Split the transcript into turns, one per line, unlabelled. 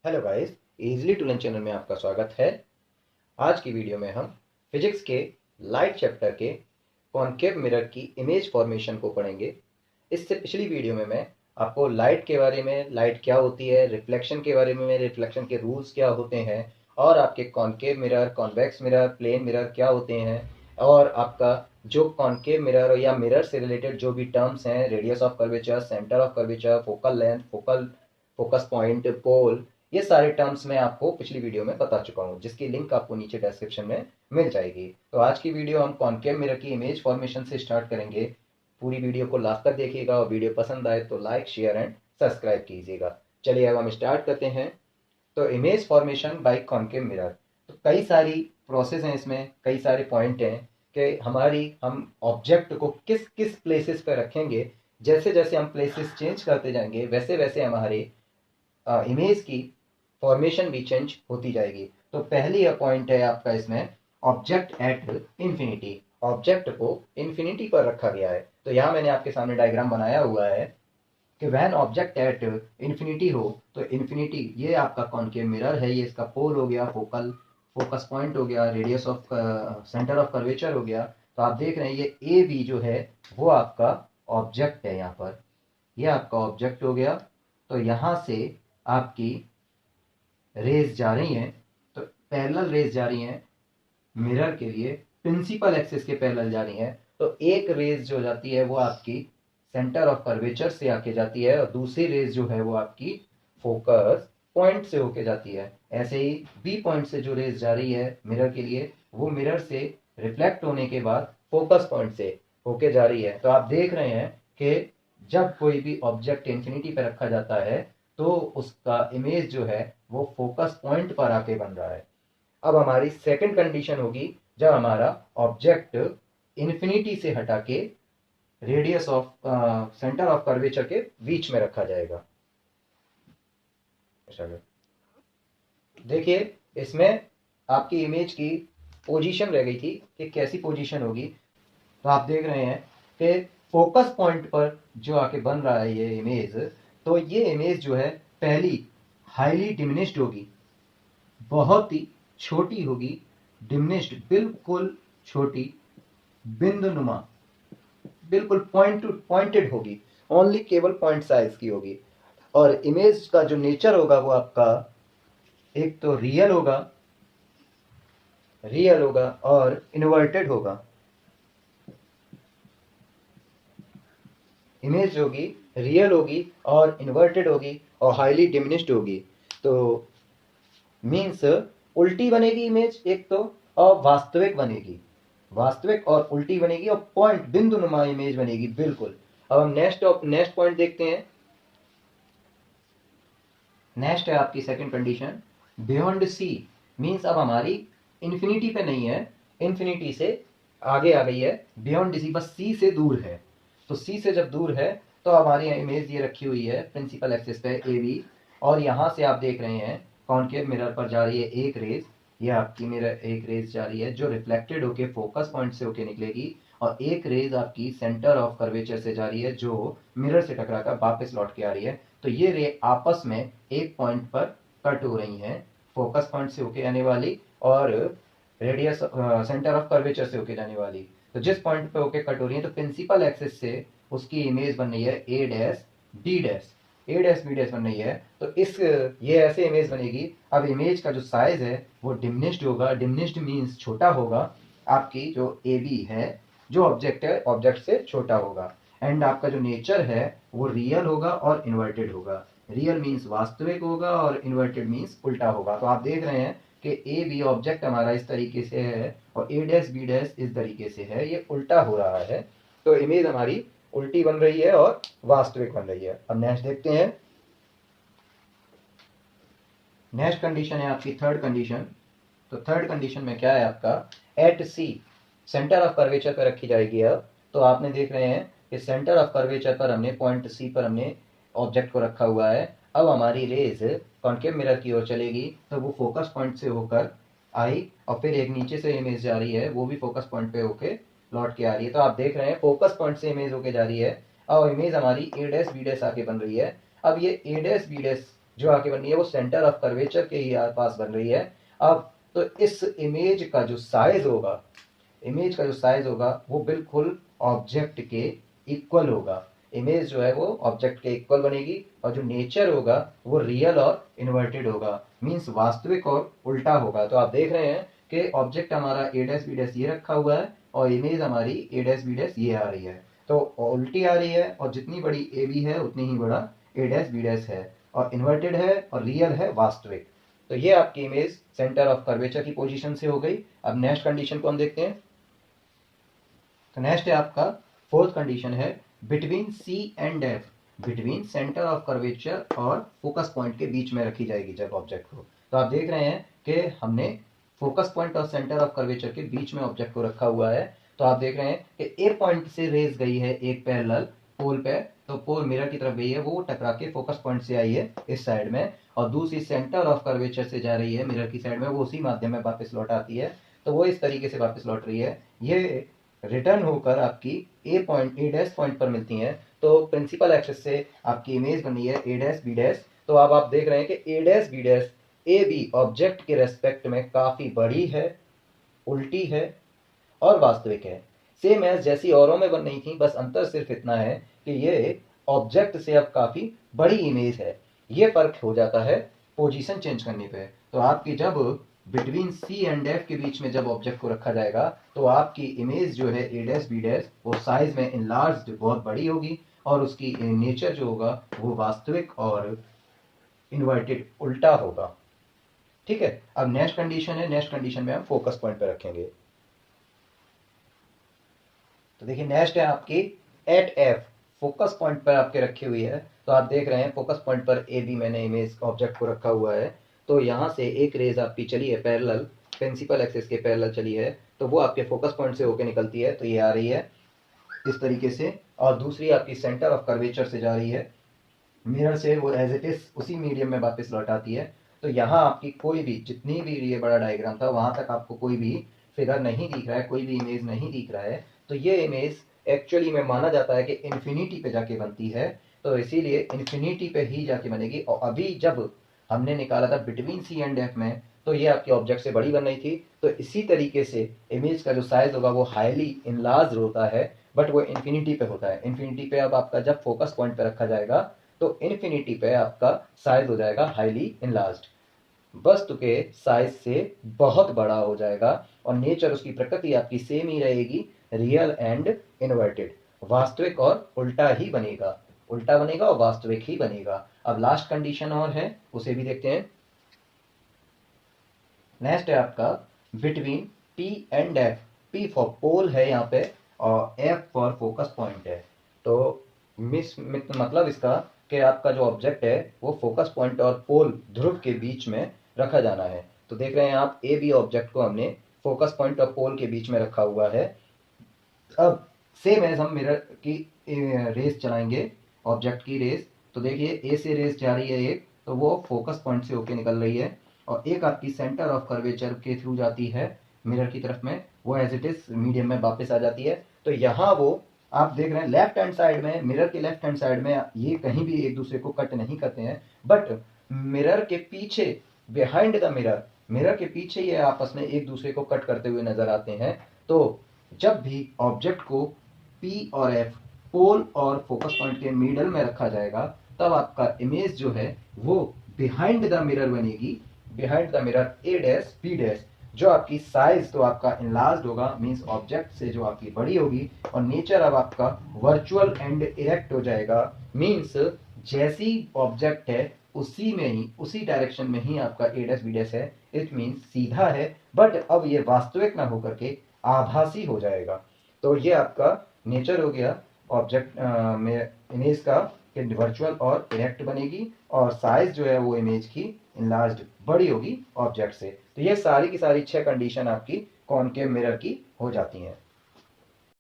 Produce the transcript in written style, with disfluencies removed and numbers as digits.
Hello guys, easily to learn channel में आपका स्वागत है। आज की वीडियो में हम फिजिक्स के लाइट चैप्टर के कॉनकेव मिरर की इमेज फॉर्मेशन को पढ़ेंगे। इससे पिछली वीडियो में मैं आपको लाइट के बारे में, लाइट क्या होती है, रिफ्लेक्शन के बारे में, रिफ्लेक्शन के रूल्स क्या होते हैं और आपके concave mirror, convex mirror, plane mirror क्या होते हैं और आपका जो कॉनकेव मिरर या मिरर से रिलेटेड जो भी टर्म्स हैं, radius of curvature, centre of curvature, focal length, focus point, pole, ये सारे टर्म्स मैं आपको पिछली वीडियो में बता चुका हूँ, जिसकी लिंक आपको नीचे डिस्क्रिप्शन में मिल जाएगी। तो आज की वीडियो हम कॉनकेव मिरर की इमेज फॉर्मेशन से स्टार्ट करेंगे। पूरी वीडियो को लास्ट तक देखिएगा और वीडियो पसंद आए तो लाइक, शेयर एंड सब्सक्राइब कीजिएगा। चलिए अब हम स्टार्ट करते हैं। तो image formation by concave mirror, तो कई सारी प्रोसेस हैं, इसमें कई सारे पॉइंट हैं कि हम ऑब्जेक्ट को किस किस प्लेसेस पर रखेंगे। जैसे जैसे हम प्लेसेस चेंज करते जाएंगे वैसे वैसे हमारे इमेज की फॉर्मेशन भी चेंज होती जाएगी। तो पहली पॉइंट है आपका इसमें ऑब्जेक्ट एट इंफिनिटी। ऑब्जेक्ट को इंफिनिटी पर रखा गया है। तो यहाँ मैंने आपके सामने डायग्राम बनाया हुआ है कि वैन ऑब्जेक्ट एट इंफिनिटी हो, तो इंफिनिटी ये आपका कॉनकेव मिरर है, ये इसका पोल हो गया, फोकस पॉइंट हो गया, radius of centre of curvature हो गया। तो आप देख रहे हैं ये ए बी जो है वो आपका ऑब्जेक्ट है। यहाँ पर ये आपका ऑब्जेक्ट हो गया। तो यहाँ से आपकी रेज जा रही हैं, तो पैरेलल रेज जा रही हैं मिरर के लिए, प्रिंसिपल एक्सिस के पैरेलल जा रही हैं। तो एक रेज जो जाती है वो आपकी सेंटर ऑफ कर्वेचर से आके जाती है और दूसरी रेज जो है वो आपकी फोकस पॉइंट से होके जाती है। ऐसे ही बी पॉइंट से जो रेज जा रही है मिरर के लिए, वो मिरर से रिफ्लेक्ट होने के बाद फोकस पॉइंट से होके जा रही है। तो आप देख रहे हैं कि जब कोई भी ऑब्जेक्ट इंफिनिटी पे रखा जाता है तो उसका इमेज जो है वो फोकस पॉइंट पर आके बन रहा है। अब हमारी सेकंड कंडीशन होगी जब हमारा ऑब्जेक्ट इंफिनिटी से हटा के radius of centre of curvature के बीच में रखा जाएगा। देखिए इसमें आपकी इमेज की पोजीशन रह गई थी कि कैसी पोजीशन होगी। तो आप देख रहे हैं कि फोकस पॉइंट पर जो आके बन रहा है ये इमेज, तो ये इमेज जो है पहली हाईली डिमिनिश्ड होगी, बहुत ही छोटी होगी, डिमिनिश्ड बिल्कुल छोटी, बिंदुनुमा, बिल्कुल पॉइंटेड होगी, ओनली केवल पॉइंट साइज की होगी। और इमेज का जो नेचर होगा वो आपका एक तो रियल होगा और इन्वर्टेड होगा। इमेज होगी, रियल होगी और इन्वर्टेड होगी और हाईली डिमिनिश्ड होगी। तो मीन्स उल्टी बनेगी इमेज एक तो, और वास्तविक बनेगी, वास्तविक और उल्टी बनेगी और पॉइंट बिंदुनुमा इमेज बनेगी बिल्कुल। अब हम नेक्स्ट पॉइंट देखते हैं। नेक्स्ट है आपकी second condition, beyond C. Means अब हमारी इंफिनिटी पे नहीं है, इंफिनिटी से आगे आ गई है, बियॉन्ड सी, बस सी से दूर है। तो सी से जब दूर है तो हमारी इमेज ये रखी हुई है प्रिंसिपल एक्सिस पे ए बी, और यहाँ से आप देख रहे हैं कॉनकेव मिरर पर जा रही है एक रेज, ये आपकी मिरर एक रेज जा रही है जो रिफ्लेक्टेड होके फोकस पॉइंट से होके निकलेगी, और एक रेज आपकी सेंटर ऑफ कर्वेचर से जा रही है जो मिरर से टकरा कर वापस लौट के आ रही है। तो ये रे आपस में एक पॉइंट पर कट हो रही हैं, फोकस पॉइंट से होके आने वाली और रेडियस सेंटर ऑफ कर्वेचर से होके जाने वाली। तो जिस पॉइंट पे होके कट हो रही है तो प्रिंसिपल एक्सिस से उसकी इमेज बन रही है ए डैश बी डैश, ए डैश बी डैश बन रही है। तो इस ये ऐसे इमेज बनेगी। अब इमेज का जो साइज है वो डिमिनिश्ड होगा, डिमिनिश्ड मीन्स छोटा होगा। आपकी जो ए बी है जो ऑब्जेक्ट है ऑब्जेक्ट से छोटा होगा। एंड आपका जो नेचर है वो रियल होगा और इन्वर्टेड होगा। रियल मीन्स वास्तविक होगा और इन्वर्टेड मीन्स उल्टा होगा। तो आप देख रहे हैं कि ए बी ऑब्जेक्ट हमारा इस तरीके से है और ए डैश बी डैश इस तरीके से है, ये उल्टा हो रहा है। तो इमेज हमारी उल्टी बन रही है और वास्तविक बन रही है। अब नेक्स्ट देखते हैं। नेक्स्ट कंडीशन है आपकी थर्ड कंडीशन। तो थर्ड कंडीशन में क्या है आपका, at C centre of curvature पर रखी जाएगी। अब तो आपने देख रहे हैं कि सेंटर ऑफ कर्वेचर पर हमने पॉइंट सी पर हमने ऑब्जेक्ट को रखा हुआ है। अब हमारी रेज कॉनकेव मिरर की ओर चलेगी तो वो फोकस पॉइंट से होकर आई और फिर एक नीचे से इमेज जा रही है, वो भी फोकस पॉइंट पे होके लौट के आ रही है। तो आप देख रहे हैं फोकस पॉइंट से इमेज होके जा रही है और इमेज हमारी ए डैश बी डैश आके बन रही है। अब ये ए डैश बी डैश जो आगे बन रही है वो सेंटर ऑफ कर्वेचर के ही पास बन रही है। अब तो इस इमेज का जो साइज होगा, इमेज का जो साइज होगा वो बिल्कुल ऑब्जेक्ट के इक्वल होगा। इमेज जो है वो ऑब्जेक्ट के इक्वल बनेगी और जो नेचर होगा वो रियल और इन्वर्टेड होगा, मीन्स वास्तविक और उल्टा होगा। तो आप देख रहे हैं कि ऑब्जेक्ट हमारा ए डैश बी डैश ये रखा हुआ है और इमेज हमारी ए डैश बी डैश ये आ रही है, तो उल्टी आ रही है और जितनी बड़ी ए बी है उतनी ही बड़ा ए डैश बी डैश है, और इन्वर्टेड है और रियल है वास्तविक। तो ये आपकी इमेज सेंटर ऑफ कर्वेचर की पोजीशन से हो गई। अब नेक्स्ट कंडीशन को हम देखते हैं। तो नेक्स्ट है आपका फोर्थ कंडीशन है between C and F, between centre of curvature और फोकस पॉइंट के बीच में रखी जाएगी जब ऑब्जेक्ट को। तो आप देख रहे हैं कि हमने फोकस पॉइंट और सेंटर ऑफ कर्वेचर के बीच में ऑब्जेक्ट को रखा हुआ है। तो आप देख रहे हैं कि ए पॉइंट से रेज गई है एक पैरेलल पोल पे, तो पोल मिरर की तरफ गई है, वो टकरा के फोकस पॉइंट से आई है इस साइड में, और दूसरी सेंटर ऑफ कर्वेचर से जा रही है मिरर की साइड में, वो उसी माध्यम में वापस लौट आती है। तो वो इस तरीके से वापस लौट रही है, ये रिटर्न होकर आपकी ए पॉइंट ए डैश पॉइंट पर मिलती हैं। तो प्रिंसिपल एक्सिस से आपकी इमेज बनी है ए डैश बी डैश। तो अब आप देख रहे हैं कि A dash B dash A B object के रेस्पेक्ट में काफी बड़ी है, उल्टी है और वास्तविक है। सेम एज जैसी औरों में बन रही थी, बस अंतर सिर्फ इतना है कि ये ऑब्जेक्ट से अब काफी बड़ी इमेज है। ये फर्क हो जाता है पोजीशन चेंज करने पे। तो आपकी जब बिटवीन सी एंड एफ के बीच में जब ऑब्जेक्ट को रखा जाएगा तो आपकी इमेज जो है ए डैश बी डैश वो साइज में इनलार्ज्ड बहुत बड़ी होगी, और उसकी नेचर जो होगा वो वास्तविक और इन्वर्टेड उल्टा होगा। ठीक है, अब नेक्स्ट कंडीशन है, नेक्स्ट कंडीशन में हम फोकस पॉइंट पे रखेंगे। तो देखिए नेक्स्ट है आपकी एट एफ, फोकस पॉइंट पर आपके रखी हुई है। तो आप देख रहे हैं फोकस पॉइंट पर ए बी मैंने इमेज ऑब्जेक्ट को रखा हुआ है। तो यहाँ से एक रेज आपकी चली है पैरेलल, प्रिंसिपल एक्सिस के पैरेलल चली है, तो वो आपके फोकस पॉइंट से होकर निकलती है, तो ये आ रही है इस तरीके से, और दूसरी आपकी सेंटर ऑफ कर्वेचर से जा रही है मिरर से, वो एज इट इज उसी मीडियम में वापस लौट आती है। तो यहाँ आपकी कोई भी, जितनी भी ये बड़ा डायग्राम था वहां तक आपको कोई भी फिगर नहीं दिख रहा है, कोई भी इमेज नहीं दिख रहा है। तो ये इमेज एक्चुअली में माना जाता है कि इन्फिनिटी पे जाके बनती है, तो इसीलिए इन्फिनिटी पे ही जाके बनेगी। और अभी जब हमने निकाला था बिटवीन सी एंड एफ में, तो ये आपके ऑब्जेक्ट से बड़ी बन रही थी। तो इसी तरीके से इमेज का जो साइज होगा वो हाईली इनलार्ज होता है, बट वो इन्फिनिटी पे होता है। इन्फिनिटी पे अब आपका जब फोकस पॉइंट पे रखा जाएगा तो इन्फिनिटी पे आपका साइज हो जाएगा हाईली इनलार्ज्ड, वस्तु के साइज से बहुत बड़ा हो जाएगा, और नेचर उसकी प्रकृति आपकी सेम ही रहेगी, रियल एंड इन्वर्टेड, वास्तविक और उल्टा ही बनेगा, उल्टा बनेगा और वास्तविक ही बनेगा। अब लास्ट कंडीशन और है, उसे भी देखते हैं। नेक्स्ट है आपका between P and F, P for pole है यहाँ पे और एफ फॉर फोकस पॉइंट है। तो मतलब इसका कि आपका जो ऑब्जेक्ट है वो फोकस पॉइंट और पोल ध्रुव के बीच में रखा जाना है। तो देख रहे हैं आप ए बी ऑब्जेक्ट को हमने फोकस पॉइंट और पोल के बीच में रखा हुआ है। अब सेम एज हम मिरर की रेस चलाएंगे, ऑब्जेक्ट की रेस। तो देखिए ए से रेस जा रही है एक, तो वो फोकस पॉइंट से होके निकल रही है, और एक आपकी सेंटर ऑफ कर्वेचर के थ्रू जाती है मिरर की तरफ में, वो एज इट इज मीडियम में वापस आ जाती है। तो यहाँ वो आप देख रहे हैं लेफ्ट हैंड साइड में, मिरर के लेफ्ट हैंड साइड में ये कहीं भी एक दूसरे को कट नहीं करते हैं, बट मिरर के पीछे, बिहाइंड द मिरर, मिरर के पीछे ये आपस में एक दूसरे को कट करते हुए नजर आते हैं। तो जब भी ऑब्जेक्ट को पी और एफ, पोल और फोकस पॉइंट के मिडल में रखा जाएगा, तब आपका इमेज जो है वो बिहाइंड द मिरर बनेगी, behind the mirror A dash B dash, जो आपकी साइज तो आपका इनलार्ज्ड होगा, मींस ऑब्जेक्ट से जो आपकी बड़ी होगी, और नेचर अब आपका वर्चुअल एंड इरेक्ट हो जाएगा, मींस जैसी ऑब्जेक्ट है उसी में ही, उसी डायरेक्शन में ही आपका ए डैश बी डैश है। इट मींस सीधा है, बट अब ये वास्तविक ना होकर के आभासी हो जाएगा। तो ये आपका नेचर हो गया ऑब्जेक्ट में इमेज का, कि वर्चुअल और इरेक्ट बनेगी, और साइज जो है वो इमेज की इनलार्ज्ड बड़ी होगी ऑब्जेक्ट से। तो ये सारी की सारी 6 कंडीशन आपकी कॉनकेव मिरर की हो जाती हैं।